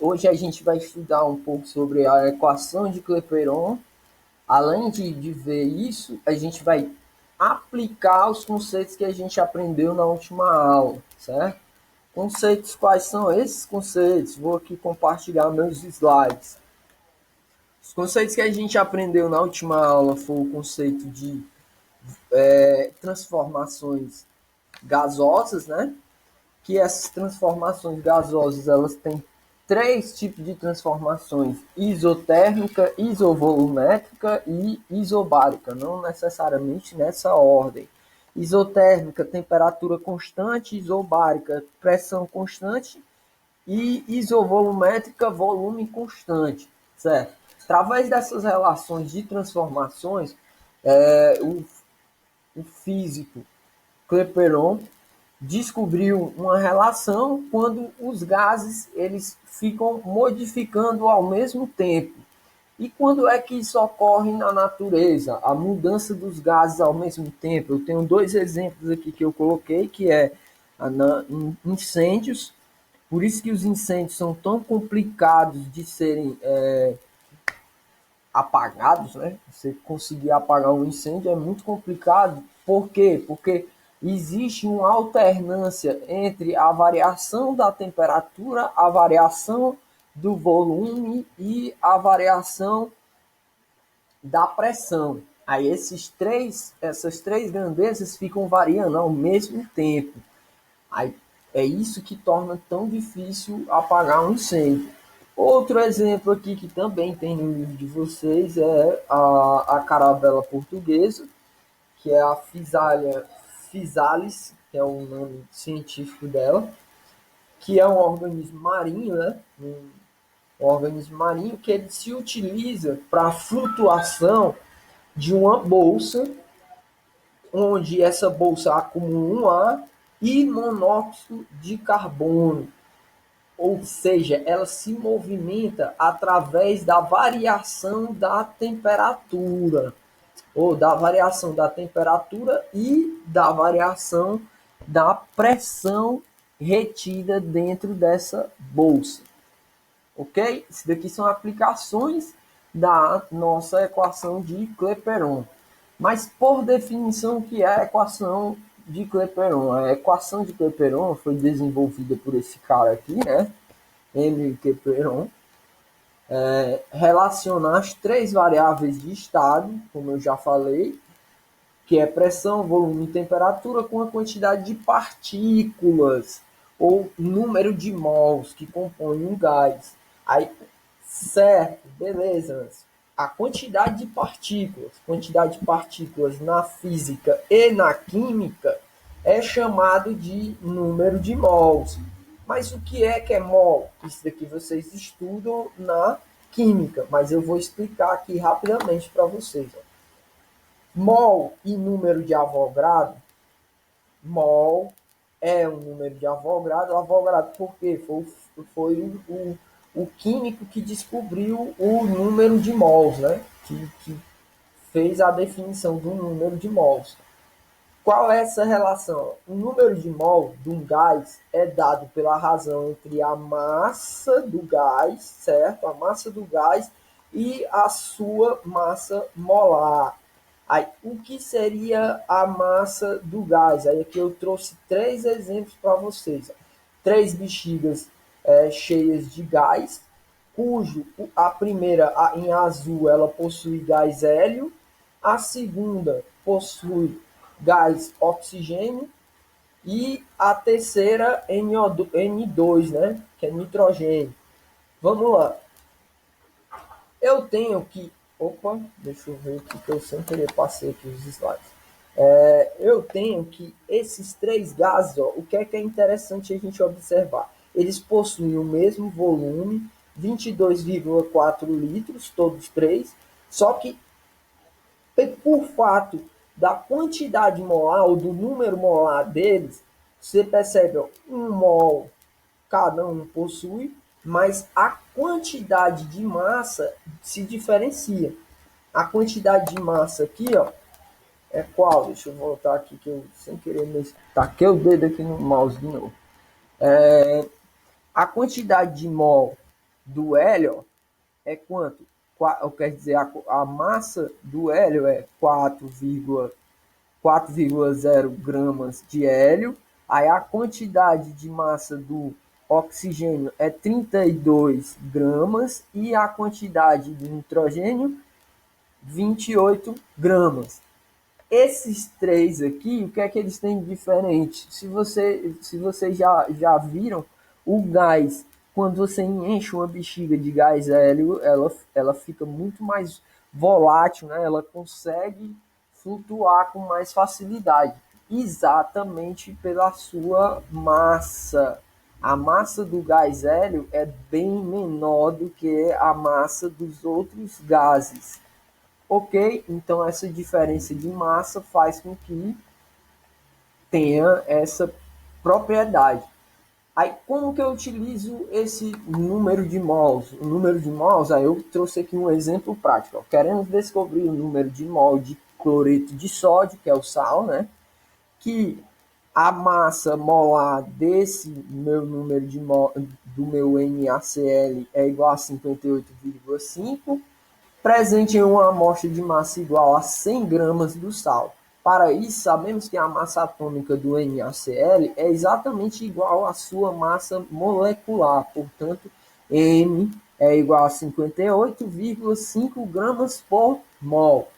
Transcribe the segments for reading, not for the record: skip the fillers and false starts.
Hoje a gente vai estudar um pouco sobre a equação de Clapeyron. Além de ver isso, a gente vai aplicar os conceitos que a gente aprendeu na última aula, certo? Conceitos, quais são esses conceitos? Vou aqui compartilhar meus slides. Os conceitos que a gente aprendeu na última aula foi o conceito de transformações gasosas, né? Que essas transformações gasosas elas têm três tipos de transformações: isotérmica, isovolumétrica e isobárica, não necessariamente nessa ordem. Isotérmica, temperatura constante; isobárica, pressão constante; e isovolumétrica, volume constante, certo? Através dessas relações de transformações, o físico Clapeyron descobriu uma relação quando os gases eles ficam modificando ao mesmo tempo. E quando é que isso ocorre na natureza? A mudança dos gases ao mesmo tempo. Eu tenho dois exemplos aqui que eu coloquei, que é incêndios. Por isso que os incêndios são tão complicados de serem apagados, né? Você conseguir apagar um incêndio é muito complicado. Por quê? Porque existe uma alternância entre a variação da temperatura, a variação do volume e a variação da pressão. Aí essas três grandezas ficam variando ao mesmo tempo. Aí é isso que torna tão difícil apagar um incêndio. Outro exemplo aqui que também tem no livro de vocês é a carabela portuguesa, que é a Physalis, que é o nome científico dela, que é um organismo marinho, né? Um organismo marinho que ele se utiliza para a flutuação de uma bolsa, onde essa bolsa acumula um ar e monóxido de carbono. Ou seja, ela se movimenta através da variação da temperatura, ou da variação da temperatura e da variação da pressão retida dentro dessa bolsa. Ok? Isso daqui são aplicações da nossa equação de Clapeyron. Mas, por definição, o que é a equação de Clapeyron? A equação de Clapeyron foi desenvolvida por esse cara aqui, né? Henri Clapeyron. Relacionar as três variáveis de estado, como eu já falei, que é pressão, volume e temperatura, com a quantidade de partículas ou número de mols que compõem um gás. Aí, certo, beleza. A quantidade de partículas na física e na química é chamado de número de mols. Mas o que é mol? Isso daqui vocês estudam na química, mas eu vou explicar aqui rapidamente para vocês. Mol e número de Avogadro. Mol é um número de Avogadro. Avogadro por quê? Foi o químico que descobriu o número de mols, né? Que fez a definição do número de mols. Qual é essa relação? O número de mol de um gás é dado pela razão entre a massa do gás, certo? A massa do gás e a sua massa molar. Aí, o que seria a massa do gás? Aí aqui eu trouxe três exemplos para vocês. Três bexigas cheias de gás, cujo a primeira, em azul, ela possui gás hélio, a segunda possui gás oxigênio e a terceira N2, né, que é nitrogênio. Vamos lá. Eu tenho que... Opa, deixa eu ver aqui que eu sem querer passei aqui os slides. Eu tenho que esses três gases, ó, o que é interessante a gente observar? Eles possuem o mesmo volume, 22,4 litros, todos três, só que por fato da quantidade molar ou do número molar deles, você percebe, ó, um mol cada um possui, mas a quantidade de massa se diferencia. A quantidade de massa aqui, ó, é qual? Deixa eu voltar aqui que eu sem querer taquei o dedo aqui no mouse de novo. A quantidade de mol do hélio é quanto? Quer dizer, a massa do hélio é 4,0 gramas de hélio, aí a quantidade de massa do oxigênio é 32 gramas e a quantidade de nitrogênio 28 gramas. Esses três aqui, o que é que eles têm de diferente? Se vocês já viram, o gás, quando você enche uma bexiga de gás hélio, ela fica muito mais volátil, né? Ela consegue flutuar com mais facilidade, exatamente pela sua massa. A massa do gás hélio é bem menor do que a massa dos outros gases. Ok? Então essa diferença de massa faz com que tenha essa propriedade. Aí como que eu utilizo esse número de mols? O número de mols, aí eu trouxe aqui um exemplo prático. Ó. Queremos descobrir o número de mol de cloreto de sódio, que é o sal, né? Que a massa molar desse meu número de mol, do meu NaCl é igual a 58,5, presente em uma amostra de massa igual a 100 gramas do sal. Para isso, sabemos que a massa atômica do NaCl é exatamente igual à sua massa molecular, portanto, M é igual a 58,5 gramas por mol.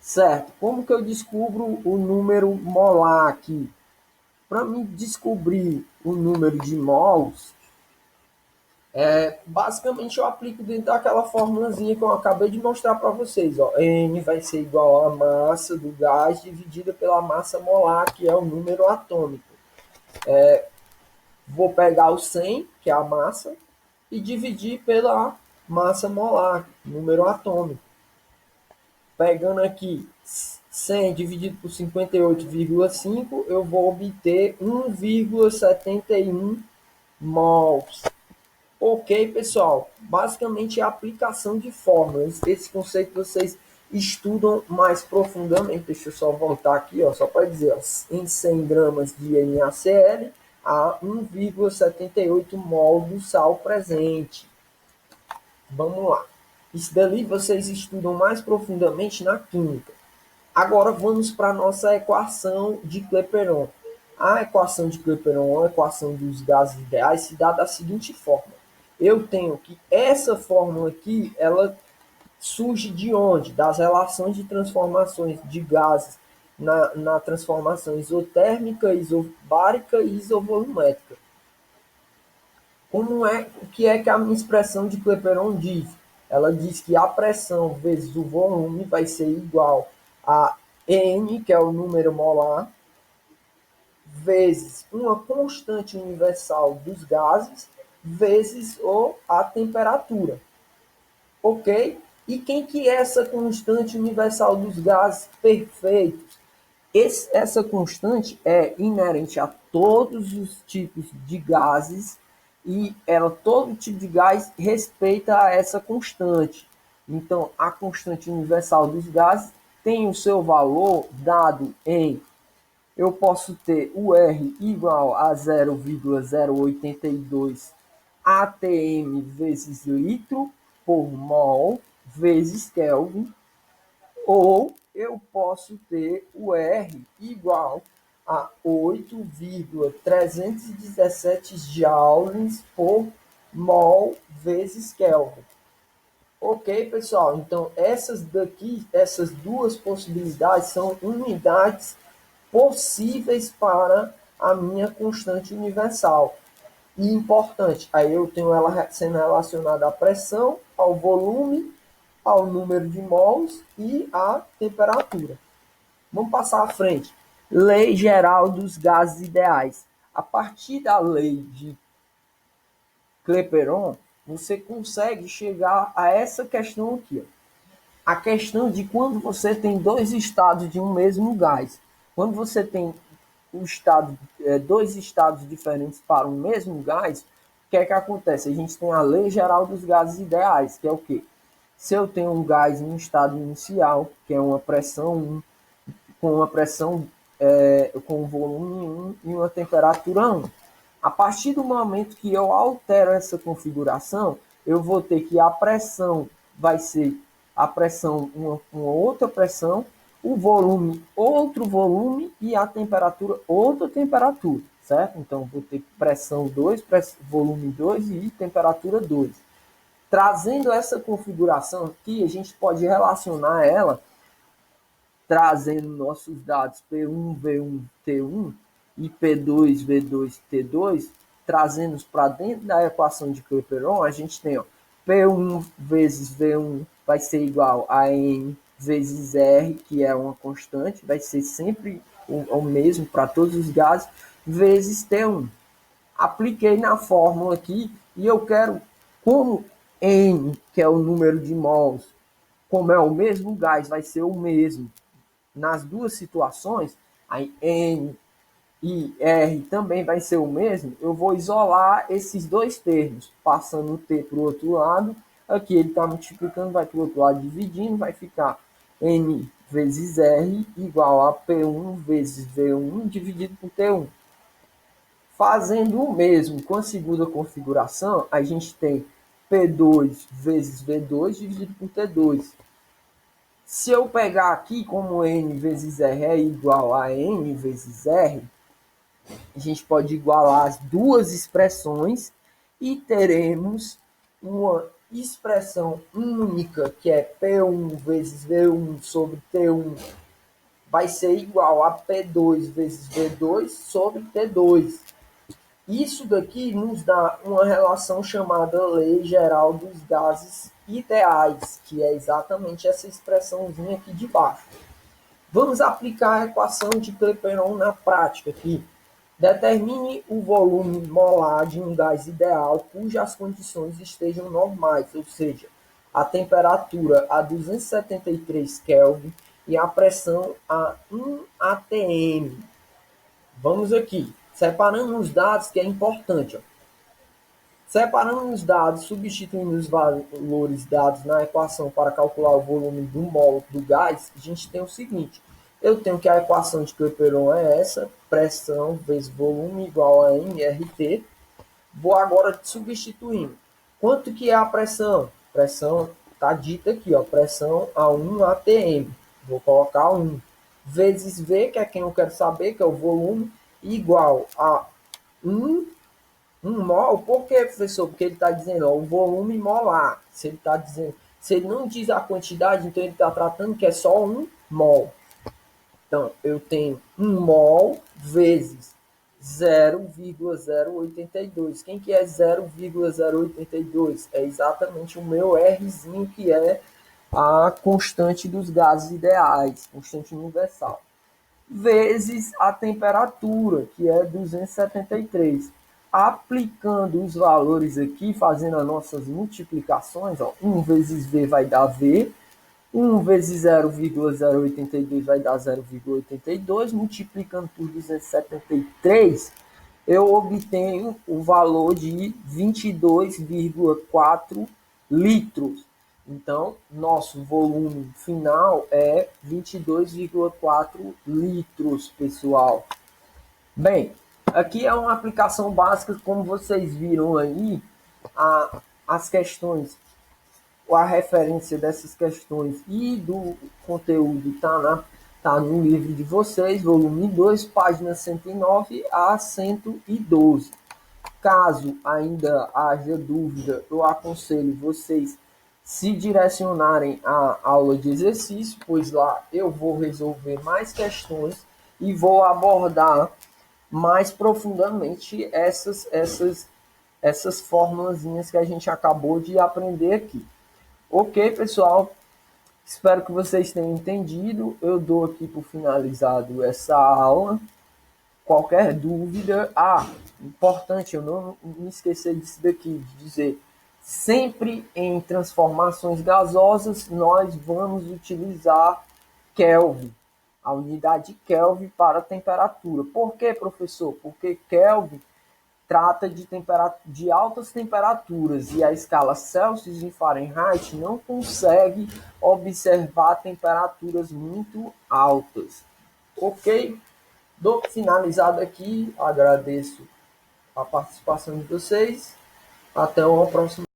Certo? Como que eu descubro o número molar aqui? Para mim descobrir o número de mols, basicamente eu aplico dentro daquela formulazinha que eu acabei de mostrar para vocês. Ó. N vai ser igual à massa do gás dividida pela massa molar, que é o número atômico. Vou pegar o 100, que é a massa, e dividir pela massa molar, número atômico. Pegando aqui 100 dividido por 58,5, eu vou obter 1,71 mols. Ok, pessoal. Basicamente é a aplicação de fórmulas. Esse conceito vocês estudam mais profundamente. Deixa eu só voltar aqui, ó, só para dizer, ó, em 100 gramas de NaCl há 1,78 mol do sal presente. Vamos lá. Isso dali vocês estudam mais profundamente na química. Agora vamos para a nossa equação de Clapeyron. A equação de Clapeyron, a equação dos gases ideais, se dá da seguinte forma. Eu tenho que essa fórmula aqui, ela surge de onde? Das relações de transformações de gases na transformação isotérmica, isobárica e isovolumétrica. O que é que a minha expressão de Clapeyron diz? Ela diz que a pressão vezes o volume vai ser igual a N, que é o número molar, vezes uma constante universal dos gases, vezes a temperatura. Ok? E quem que é essa constante universal dos gases perfeitos? Essa constante é inerente a todos os tipos de gases e todo tipo de gás respeita a essa constante. Então, a constante universal dos gases tem o seu valor dado em, eu posso ter o R igual a 0,082 atm vezes litro por mol vezes Kelvin, ou eu posso ter o R igual a 8,317 joules por mol vezes Kelvin. Ok, pessoal? Então, essas duas possibilidades são unidades possíveis para a minha constante universal. E importante, aí eu tenho ela sendo relacionada à pressão, ao volume, ao número de mols e à temperatura. Vamos passar à frente. Lei geral dos gases ideais. A partir da lei de Clapeyron, você consegue chegar a essa questão aqui. Ó. A questão de quando você tem dois estados de um mesmo gás. Quando você tem dois estados diferentes para o mesmo gás, o que é que acontece? A gente tem a lei geral dos gases ideais, que é o quê? Se eu tenho um gás em um estado inicial, que é uma pressão 1, com uma pressão com volume 1 e uma temperatura 1. A partir do momento que eu altero essa configuração, eu vou ter que a pressão vai ser a pressão, uma outra pressão, o volume, outro volume e a temperatura, outra temperatura, certo? Então, vou ter pressão 2, volume 2 e temperatura 2. Trazendo essa configuração aqui, a gente pode relacionar ela trazendo nossos dados P1, V1, T1 e P2, V2, T2, trazendo para dentro da equação de Clapeyron, a gente tem ó, P1 vezes V1 vai ser igual a N vezes R, que é uma constante, vai ser sempre o mesmo para todos os gases, vezes T1. Apliquei na fórmula aqui e eu quero, como N, que é o número de mols, como é o mesmo gás, vai ser o mesmo nas duas situações, aí N e R também vai ser o mesmo, eu vou isolar esses dois termos, passando o T para o outro lado, aqui ele está multiplicando, vai para o outro lado dividindo, vai ficar N vezes R igual a P1 vezes V1 dividido por T1. Fazendo o mesmo com a segunda configuração, a gente tem P2 vezes V2 dividido por T2. Se eu pegar aqui como N vezes R é igual a N vezes R, a gente pode igualar as duas expressões e teremos uma expressão única, que é P1 vezes V1 sobre T1, vai ser igual a P2 vezes V2 sobre T2. Isso daqui nos dá uma relação chamada Lei Geral dos Gases Ideais, que é exatamente essa expressãozinha aqui de baixo. Vamos aplicar a equação de Clapeyron na prática aqui. Determine o volume molar de um gás ideal cujas condições estejam normais, ou seja, a temperatura a 273 Kelvin e a pressão a 1 atm. Vamos aqui, separando os dados, que é importante. Ó. Separando os dados, substituindo os valores dados na equação para calcular o volume do mol do gás, a gente tem o seguinte. Eu tenho que a equação de Clapeyron é essa, pressão vezes volume igual a nRT. Vou agora substituindo. Quanto que é a pressão? Pressão está dita aqui, ó, pressão a 1 atm. Vou colocar 1. Vezes V, que é quem eu quero saber, que é o volume, igual a 1 mol. Por que, professor? Porque ele está dizendo ó, o volume molar. Se ele está dizendo, se ele não diz a quantidade, então ele está tratando que é só 1 mol. Então, eu tenho 1 mol vezes 0,082. Quem que é 0,082? É exatamente o meu Rzinho, que é a constante dos gases ideais, constante universal. Vezes a temperatura, que é 273. Aplicando os valores aqui, fazendo as nossas multiplicações, ó, 1 vezes V vai dar V, 1 vezes 0,082 vai dar 0,82, multiplicando por 273, eu obtenho o valor de 22,4 litros. Então, nosso volume final é 22,4 litros, pessoal. Bem, aqui é uma aplicação básica, como vocês viram aí, as questões, a referência dessas questões e do conteúdo tá no livro de vocês, volume 2, página 109 a 112. Caso ainda haja dúvida, eu aconselho vocês se direcionarem à aula de exercício, pois lá eu vou resolver mais questões e vou abordar mais profundamente essas formulazinhas que a gente acabou de aprender aqui. Ok, pessoal? Espero que vocês tenham entendido. Eu dou aqui por finalizado essa aula. Qualquer dúvida, importante, eu não me esquecer disso daqui, de dizer, sempre em transformações gasosas, nós vamos utilizar Kelvin, a unidade Kelvin para temperatura. Por que, professor? Porque Kelvin trata de altas temperaturas e a escala Celsius e Fahrenheit não consegue observar temperaturas muito altas. Ok? Dou finalizado aqui, agradeço a participação de vocês. Até uma próxima.